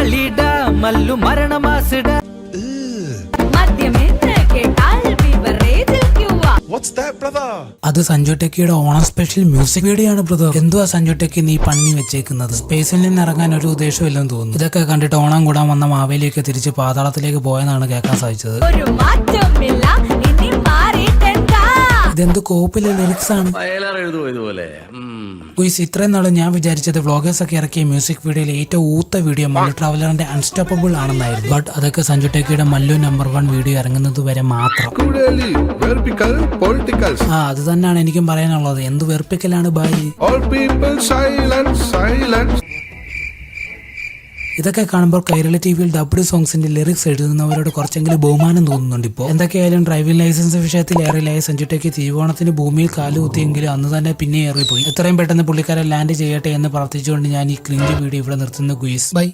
മാളിട മല്ലു മരണമാസിട അത് സഞ്ജു ടെക്കിയുടെ ഓണം സ്പെഷ്യൽ മ്യൂസിക് വീഡിയോ ആണ് ബ്രദർ. എന്തുവാ സഞ്ജു ടെക്കി നീ പണി വെച്ചേക്കുന്നത്? സ്പേസിൽ നിന്ന് ഇറങ്ങാൻ ഒരു ഉദ്ദേശമില്ലെന്ന് തോന്നുന്നു. ഇതൊക്കെ കണ്ടിട്ട് ഓണം കൂടാൻ വന്ന മാവേലിയൊക്കെ തിരിച്ച് പാതാളത്തിലേക്ക് പോയെന്നാണ് കേൾക്കാൻ സാധിച്ചത്. ഇതെന്ത് കോപ്പിലെ ലിറിക്സ് ആണ് ഗുയ്സ്. ഇത്രയും നാളെ ഞാൻ വിചാരിച്ചത് വ്ളോഗേഴ്സ് ഒക്കെ ഇറക്കിയ മ്യൂസിക് വീഡിയോയിൽ ഏറ്റവും ഊത്ത വീഡിയോ മല്ലു ട്രാവലറിന്റെ അൺസ്റ്റോപ്പബിൾ ആണെന്നായിരുന്നു. ബട്ട് അതൊക്കെ സഞ്ജു ടെക്കിയുടെ മല്ലു നമ്പർ 1 വീഡിയോ ഇറങ്ങുന്നത് വരെ മാത്രം. അത് തന്നെയാണ് എനിക്കും പറയാനുള്ളത്. എന്ത് വെറുപ്പിക്കലാണ് ബായി. ഇതൊക്കെ കാണുമ്പോൾ കൈരളി ടിവിയിൽ ഡബ്ഡ് സോങ്സിന്റെ ലിറിക്സ് എഴുതുന്നവരോട് കുറച്ചെങ്കിലും ബഹുമാനം തോന്നുന്നുണ്ട്. ഇപ്പോൾ എന്തൊക്കെയായാലും ഡ്രൈവിംഗ് ലൈസൻസ് വിഷയത്തിൽ ഏറെയായി സഞ്ജു ടെക്കി തിരുവോണത്തിന് ഭൂമിയിൽ കാലുകുത്തിയെങ്കിലും അന്ന് തന്നെ പിന്നെ ഏറിപ്പോയി. എത്രയും പെട്ടെന്ന് പുള്ളിക്കാരെ ലാൻഡ് ചെയ്യട്ടെ എന്ന് പ്രാർത്ഥിച്ചുകൊണ്ട് ഞാൻ ഈ ക്രിഞ്ച് വീഡിയോ ഇവിടെ നിർത്തുന്ന ഗുയിസ്. ബൈ.